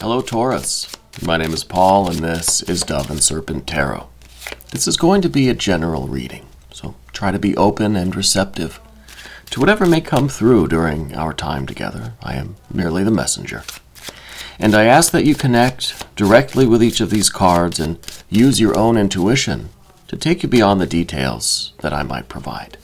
Hello Taurus, my name is Paul and this is Dove and Serpent Tarot. This is going to be a general reading, so try to be open and receptive to whatever may come through during our time together. I am merely the messenger. And I ask that you connect directly with each of these cards and use your own intuition to take you beyond the details that I might provide.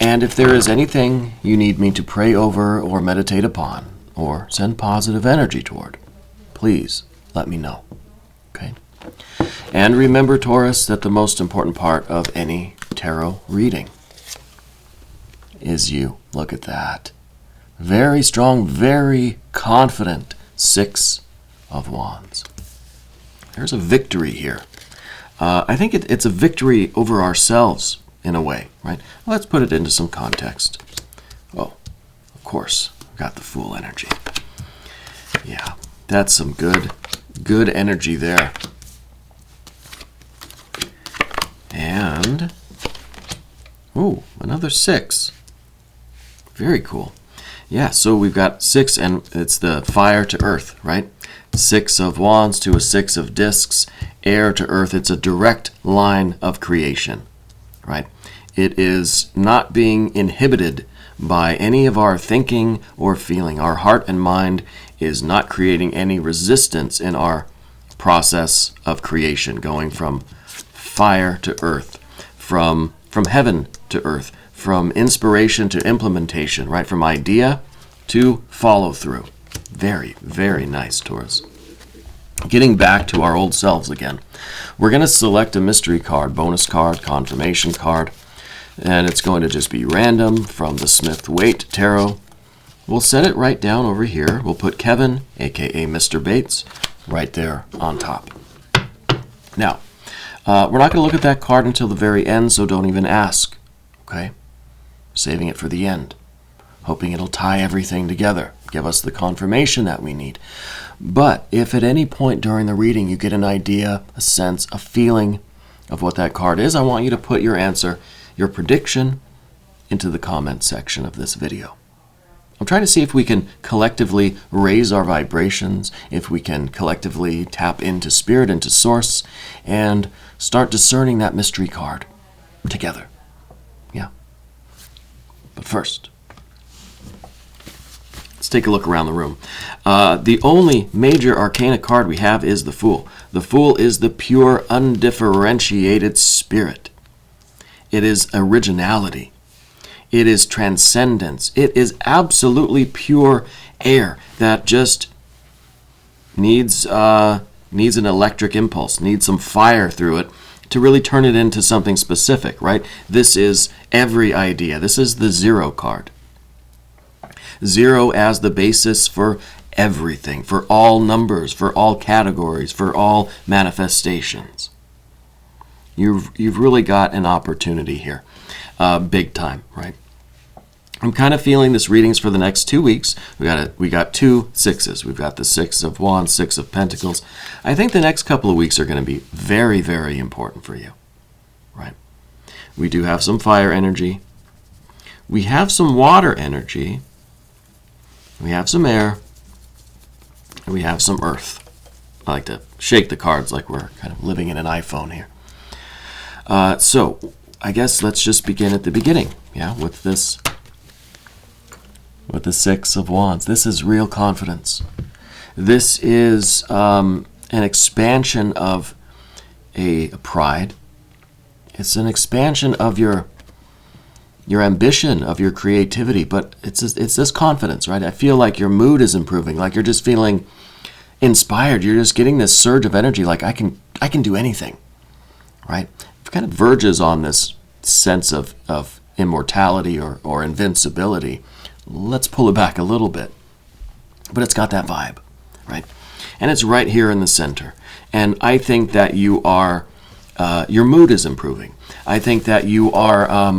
And if there is anything you need me to pray over or meditate upon, or send positive energy toward, please let me know. Okay? And remember, Taurus, that the most important part of any tarot reading is you. Look at that. Very strong, very confident Six of Wands. There's a victory here. I think it's a victory over ourselves in a way, right? Let's put it into some context. Oh, of course. Got the Fool energy. Yeah, that's some good energy there. And, ooh, another 6. Very cool. Yeah, so we've got 6, and it's the fire to earth, right? 6 of Wands to a 6 of discs, air to earth. It's a direct line of creation, right? It is not being inhibited by any of our thinking or feeling. Our heart and mind is not creating any resistance in our process of creation, going from fire to earth, from heaven to earth, from inspiration to implementation, right? From idea to follow through. Very, very nice, Taurus. Getting back to our old selves again, we're going to select a mystery card, bonus card, confirmation card. And it's going to just be random from the Smith-Waite Tarot. We'll set it right down over here. We'll put Kevin, aka Mr. Bates, right there on top. Now, we're not going to look at that card until the very end, so don't even ask. Okay? Saving it for the end. Hoping it'll tie everything together. Give us the confirmation that we need. But if at any point during the reading you get an idea, a sense, a feeling of what that card is, I want you to put your answer, your prediction, into the comment section of this video. I'm trying to see if we can collectively raise our vibrations, if we can collectively tap into spirit, into source, and start discerning that mystery card together. Yeah. But first, let's take a look around the room. The only major arcana card we have is the Fool. The Fool is the pure, undifferentiated spirit. It is originality. It is transcendence. It is absolutely pure air that just needs an electric impulse, needs some fire through it to really turn it into something specific, right? This is every idea. This is the 0 card. 0 as the basis for everything, for all numbers, for all categories, for all manifestations. You've really got an opportunity here, big time, right? I'm kind of feeling this readings for the next 2 weeks. We got 2 6s. We've got the 6 of Wands, 6 of Pentacles. I think the next couple of weeks are going to be very, very important for you, right? We do have some fire energy. We have some water energy. We have some air. And we have some earth. I like to shake the cards like we're kind of living in an iPhone here. So I guess let's just begin at the beginning, yeah, with the 6 of Wands. This is real confidence. This is an expansion of a pride. It's an expansion of your ambition, of your creativity, but it's this confidence, right? I feel like your mood is improving, like you're just feeling inspired. You're just getting this surge of energy, like I can do anything, right? It kind of verges on this sense of immortality or invincibility. Let's pull it back a little bit. But it's got that vibe, right? And it's right here in the center. And I think that you are, your mood is improving. I think that you are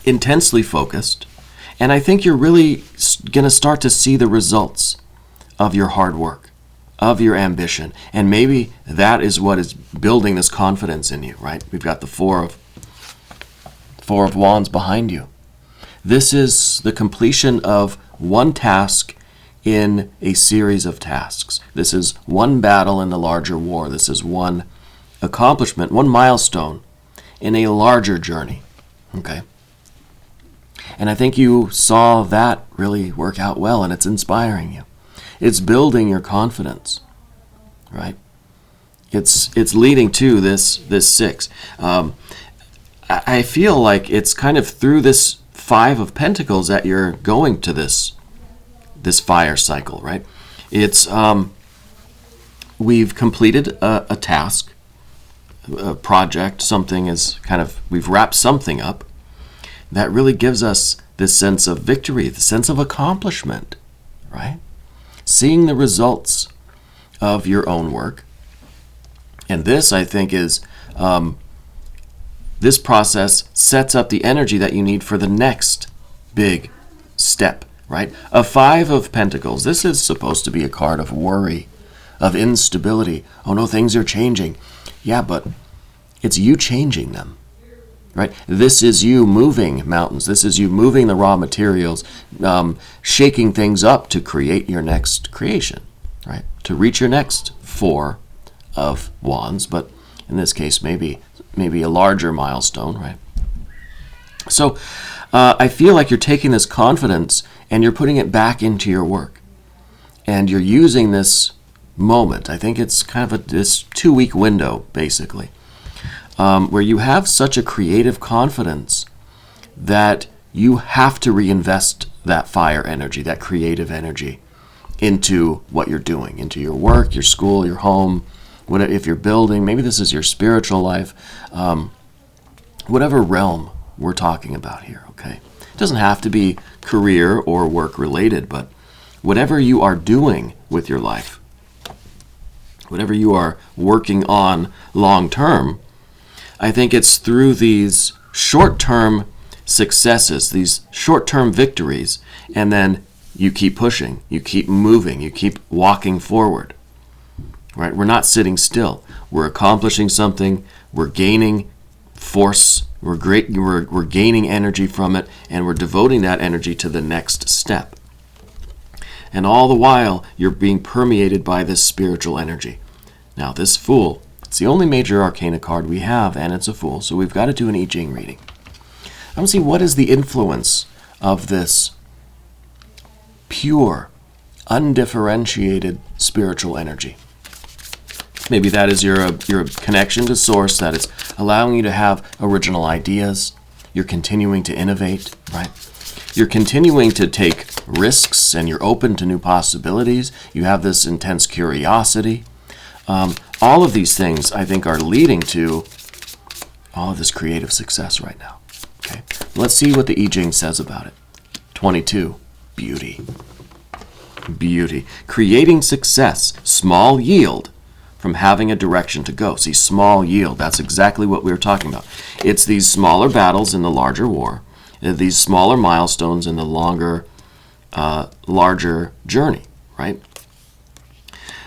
intensely focused. And I think you're really going to start to see the results of your hard work, of your ambition. And maybe that is what is building this confidence in you, right? We've got the Four of Wands behind you. This is the completion of one task in a series of tasks. This is one battle in the larger war. This is one accomplishment, one milestone in a larger journey. Okay? And I think you saw that really work out well, and it's inspiring you. It's building your confidence, right? It's leading to this 6. I feel like it's kind of through this 5 of Pentacles that you're going to this fire cycle, right? It's we've completed a task, a project, something is kind of, we've wrapped something up that really gives us this sense of victory, the sense of accomplishment, right? Seeing the results of your own work. And this, I think, is this process sets up the energy that you need for the next big step, right? A 5 of Pentacles. This is supposed to be a card of worry, of instability. Oh no, things are changing. Yeah, but it's you changing them, right? This is you moving mountains. This is you moving the raw materials, shaking things up to create your next creation, right? To reach your next 4 of Wands, but in this case, maybe a larger milestone, right? So I feel like you're taking this confidence and you're putting it back into your work. And you're using this moment. I think it's kind of this 2-week window, basically, where you have such a creative confidence that you have to reinvest that fire energy, that creative energy, into what you're doing, into your work, your school, your home, if you're building, maybe this is your spiritual life, whatever realm we're talking about here, okay? It doesn't have to be career or work related, but whatever you are doing with your life, whatever you are working on long term, I think it's through these short-term successes, these short-term victories, and then you keep pushing, you keep moving, you keep walking forward. Right? We're not sitting still. We're accomplishing something. We're gaining force. We're gaining energy from it, and we're devoting that energy to the next step. And all the while, you're being permeated by this spiritual energy. Now, this Fool, it's the only major arcana card we have, and it's a Fool, so we've got to do an I Ching reading. I want to see what is the influence of this pure, undifferentiated spiritual energy. Maybe that is your connection to Source, that is allowing you to have original ideas. You're continuing to innovate, right? You're continuing to take risks, and you're open to new possibilities. You have this intense curiosity. All of these things, I think, are leading to all of this creative success right now. Okay, let's see what the I Ching says about it. 22, beauty. Beauty. Creating success, small yield, from having a direction to go. See, small yield, that's exactly what we were talking about. It's these smaller battles in the larger war, these smaller milestones in the larger journey, right?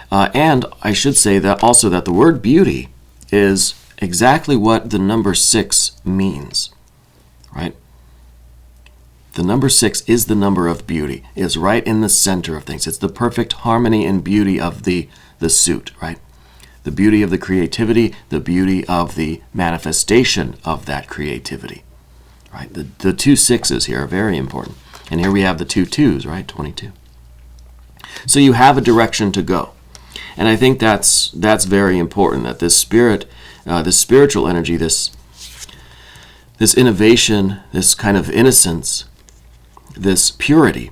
And I should say that also that the word beauty is exactly what the number 6 means, right? The number 6 is the number of beauty. It's right in the center of things. It's the perfect harmony and beauty of the suit, right? The beauty of the creativity, the beauty of the manifestation of that creativity, right? The 2 6s here are very important. And here we have the 2 2s, right? 22. So you have a direction to go. And I think that's very important, that this spirit, this spiritual energy, this innovation, this kind of innocence, this purity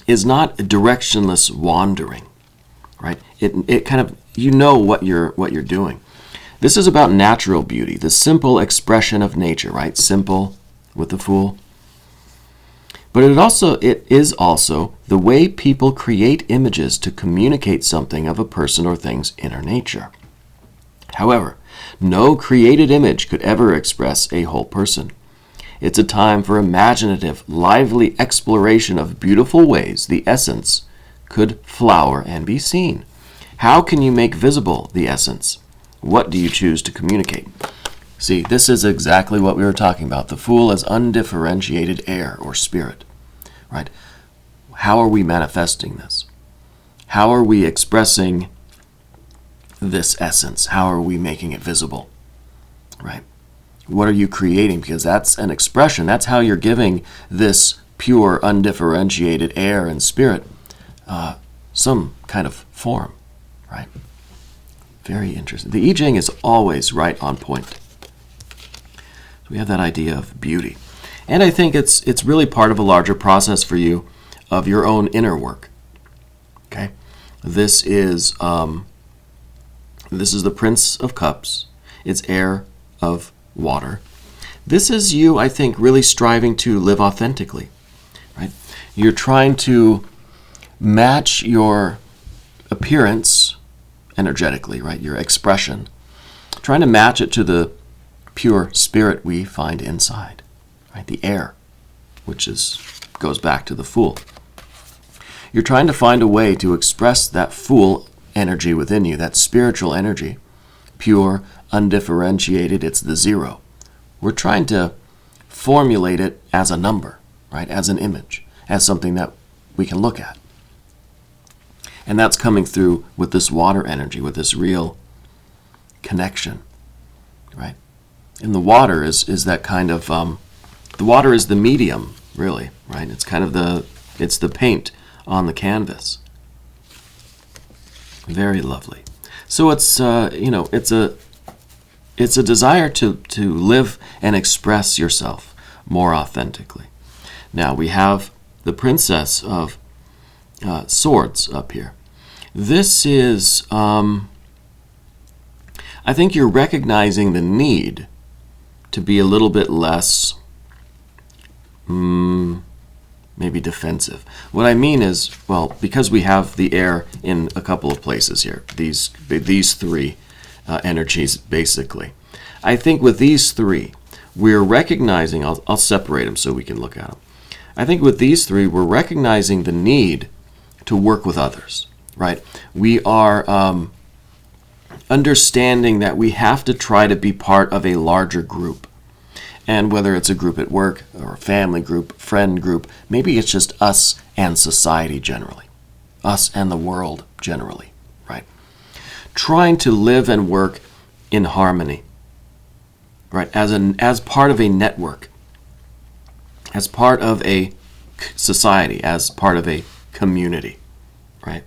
is not a directionless wandering, right? It kind of, you know what you're doing. This is about natural beauty, the simple expression of nature, right? Simple with the Fool. But it is also the way people create images to communicate something of a person or thing's inner nature. However, no created image could ever express a whole person. It's a time for imaginative, lively exploration of beautiful ways the essence could flower and be seen. How can you make visible the essence? What do you choose to communicate? See, this is exactly what we were talking about. The Fool is undifferentiated air or spirit, right? how are we manifesting this? How are we expressing this essence? How are we making it visible? Right? What are you creating? Because that's an expression. That's how you're giving this pure, undifferentiated air and spirit some kind of form, right? Very interesting. The I Ching is always right on point. So we have that idea of beauty. And I think it's really part of a larger process for you of your own inner work. Okay? This is the Prince of Cups. It's air of water. This is you, I think, really striving to live authentically, right? You're trying to match your appearance energetically, right? Your expression, trying to match it to the pure spirit we find inside, right? The air, which goes back to the Fool. You're trying to find a way to express that Fool energy within you, that spiritual energy, pure, undifferentiated. It's the zero. We're trying to formulate it as a number, right? As an image, as something that we can look at. And that's coming through with this water energy, with this real connection, right? And the water is that kind of, the water is the medium, really, right? It's kind of it's the paint on the canvas. Very lovely. So it's, it's a desire to live and express yourself more authentically. Now we have the Princess of Swords up here. This is, I think you're recognizing the need to be a little bit less, maybe defensive. What I mean is, well, because we have the air in a couple of places here, these three energies, basically. I think with these three, we're recognizing, I'll separate them so we can look at them. I think with these three, we're recognizing the need to work with others, right? We are understanding that we have to try to be part of a larger group. And whether it's a group at work or a family group, friend group, maybe it's just us and society generally, us and the world generally, right? Trying to live and work in harmony, right? As part of a network, as part of a society, as part of a community, right?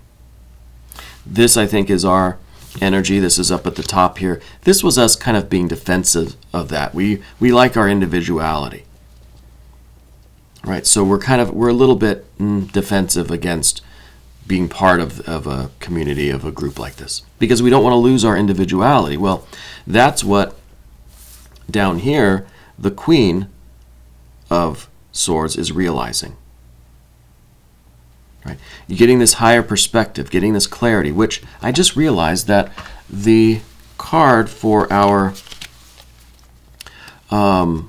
This, I think, is our energy. This is up at the top here. This was us kind of being defensive of that. We like our individuality, right? So we're a little bit defensive against being part of a community, of a group like this, because we don't want to lose our individuality. Well, that's what down here the Queen of Swords is realizing. Right? You're getting this higher perspective, getting this clarity, which I just realized that the card for our, the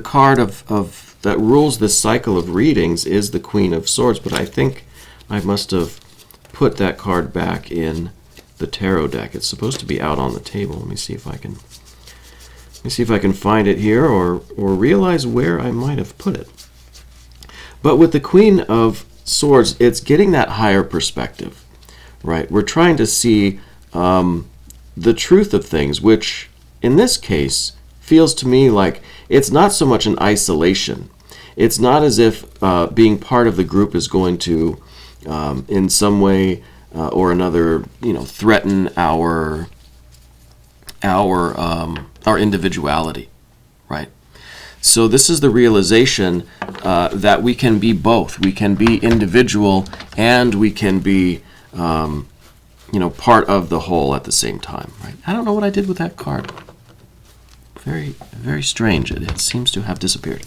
card of that rules this cycle of readings is the Queen of Swords, but I think I must have put that card back in the tarot deck. It's supposed to be out on the table. Let me see if I can find it here or realize where I might have put it. But with the Queen of Swords, it's getting that higher perspective, right? We're trying to see the truth of things, which in this case feels to me like it's not so much an isolation. It's not as if being part of the group is going to, in some way or another, threaten our individuality, right? So this is the realization that we can be both. We can be individual and we can be, part of the whole at the same time, right? I don't know what I did with that card. Very, very strange. It seems to have disappeared.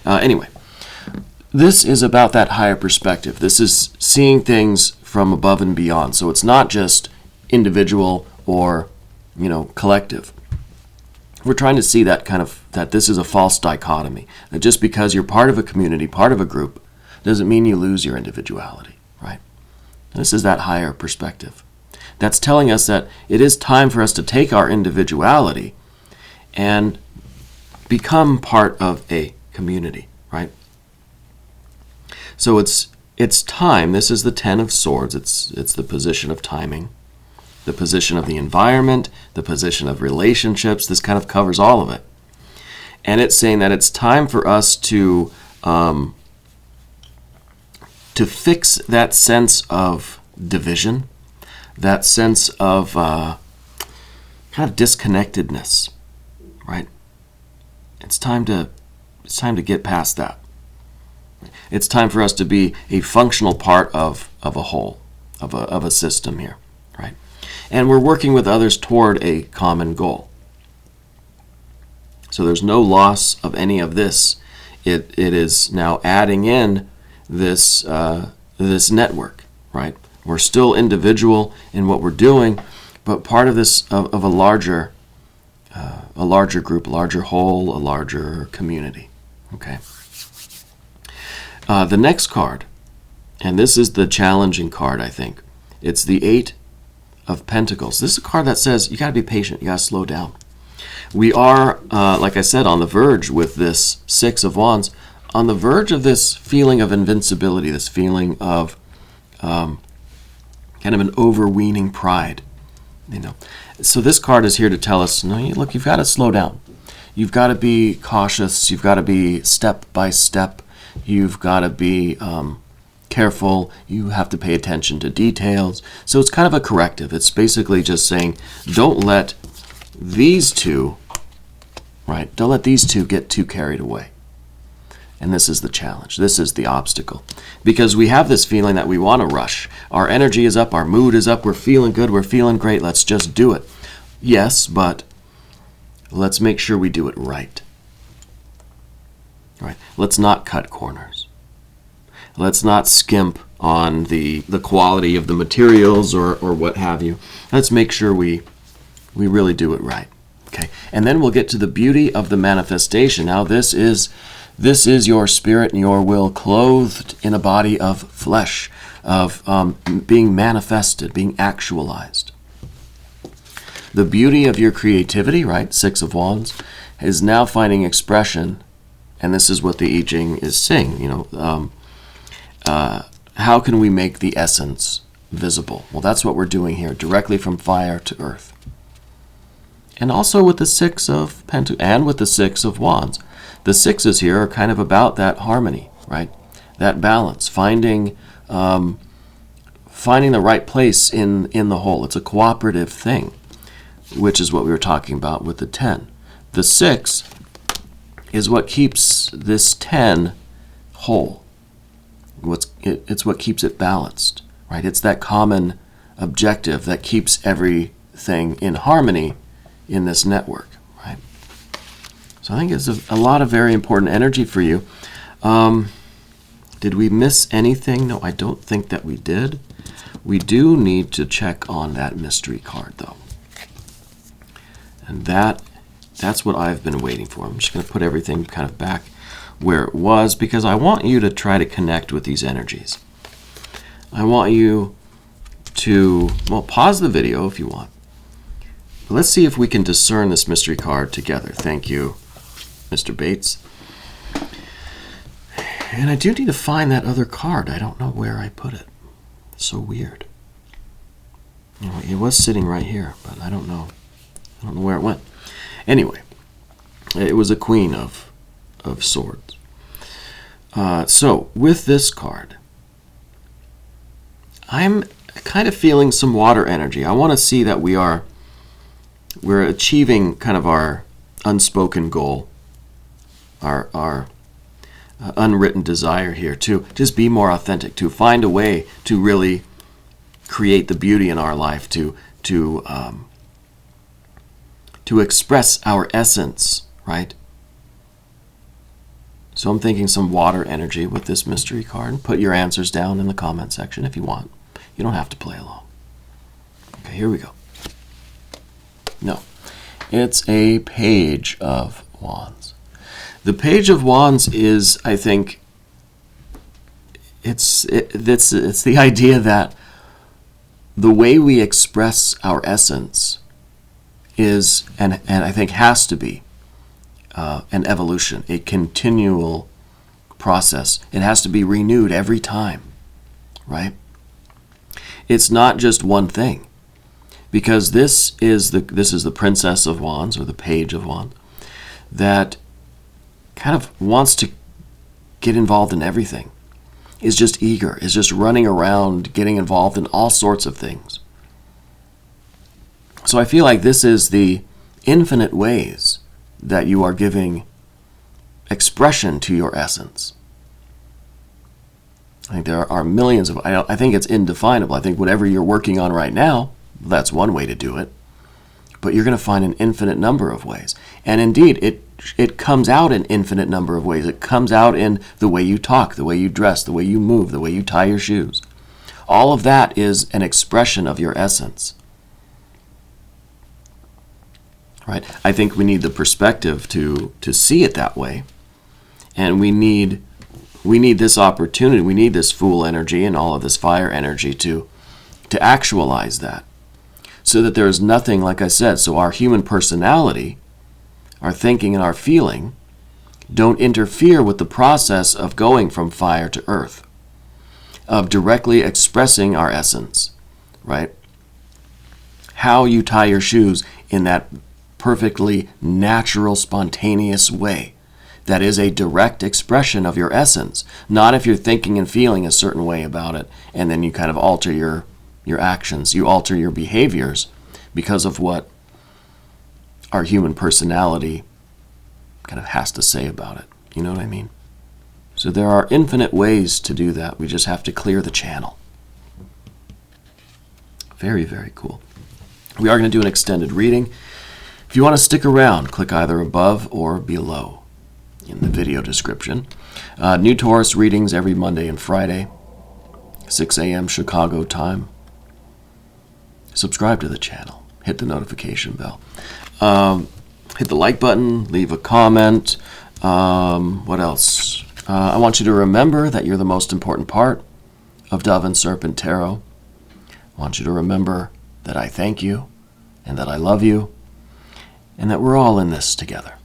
Anyway, this is about that higher perspective. This is seeing things from above and beyond. So it's not just individual or, collective. We're trying to see that this is a false dichotomy. That just because you're part of a community, part of a group, doesn't mean you lose your individuality, right? And this is that higher perspective. That's telling us that it is time for us to take our individuality and become part of a community, right? So it's time. This is the Ten of Swords. It's the position of timing, the position of the environment, the position of relationships. This kind of covers all of it. And it's saying that it's time for us to fix that sense of division, that sense of kind of disconnectedness, right? It's time to get past that. It's time for us to be a functional part of a whole, of a system here, right? And we're working with others toward a common goal. So there's no loss of any of this. It is now adding in this this network, right? We're still individual in what we're doing, but part of this of a larger group, a larger whole, a larger community. Okay. The next card, and this is the challenging card, I think. It's the Eight of Pentacles. This is a card that says you got to be patient. You got to slow down. We are, like I said, on the verge with this Six of Wands, on the verge of this feeling of invincibility, this feeling of kind of an overweening pride. So this card is here to tell us, no, look, you've got to slow down. You've got to be cautious. You've got to be step by step. You've got to be careful. You have to pay attention to details. So it's kind of a corrective. It's basically just saying, don't let these two, right? Don't let these two get too carried away. And this is the challenge. This is the obstacle. Because we have this feeling that we want to rush. Our energy is up. Our mood is up. We're feeling good. We're feeling great. Let's just do it. Yes, but let's make sure we do it right. Right? Let's not cut corners. Let's not skimp on the quality of the materials or what have you. Let's make sure we really do it right. Okay? And then we'll get to the beauty of the manifestation. Now this is your spirit and your will clothed in a body of flesh, of being manifested, being actualized. The beauty of your creativity, right, Six of Wands, is now finding expression, and this is what the I Ching is saying, how can we make the essence visible? Well, that's what we're doing here, directly from fire to earth. And also with the Six of Pentacles and with the Six of Wands. The sixes here are kind of about that harmony, right? That balance, finding the right place in the whole. It's a cooperative thing, which is what we were talking about with the 10. The 6 is what keeps this 10 whole. It's what keeps it balanced, right? It's that common objective that keeps everything in harmony in this network, right? So I think it's a lot of very important energy for you. Did we miss anything? No, I don't think that we did. We do need to check on that mystery card, though. And that's what I've been waiting for. I'm just going to put everything kind of back where it was because I want you to try to connect with these energies. I want you to, well, pause the video if you want. But let's see if we can discern this mystery card together. Thank you, Mr. Bates. And I do need to find that other card. I don't know where I put it. It's so weird. It was sitting right here, but I don't know. I don't know where it went. Anyway, it was a Queen of Swords. So with this card, I'm kind of feeling some water energy. I want to see that we're achieving kind of our unspoken goal, our unwritten desire here to just be more authentic, to find a way to really create the beauty in our life, to express our essence, right? So I'm thinking some water energy with this mystery card. Put your answers down in the comment section if you want. You don't have to play along. Okay, here we go. No, it's a Page of Wands. The Page of Wands is, I think, it's the idea that the way we express our essence is, and I think has to be, an evolution, a continual process. It has to be renewed every time, right? It's not just one thing, because this is the Princess of Wands, or the Page of Wands, that kind of wants to get involved in everything, is just eager, is just running around getting involved in all sorts of things. So I feel like this is the infinite ways that you are giving expression to your essence. I think there are millions of, I think it's indefinable. I think whatever you're working on right now, that's one way to do it. But you're going to find an infinite number of ways. And indeed, it comes out in infinite number of ways. It comes out in the way you talk, the way you dress, the way you move, the way you tie your shoes. All of that is an expression of your essence. Right? I think we need the perspective to see it that way. And we need this opportunity, we need this Fool energy and all of this fire energy to actualize that. So that there is nothing, like I said, so our human personality, our thinking and our feeling, don't interfere with the process of going from fire to earth, of directly expressing our essence, right? How you tie your shoes in that perfectly natural, spontaneous way. That is a direct expression of your essence, not if you're thinking and feeling a certain way about it, and then you kind of alter your actions, you alter your behaviors because of what our human personality kind of has to say about it. You know what I mean? So there are infinite ways to do that. We just have to clear the channel. Very, very cool. We are going to do an extended reading. If you want to stick around, click either above or below in the video description. New Taurus readings every Monday and Friday, 6 a.m. Chicago time. Subscribe to the channel. Hit the notification bell. Hit the like button. Leave a comment. What else? I want you to remember that you're the most important part of Dove and Serpent Tarot. I want you to remember that I thank you and that I love you and that we're all in this together.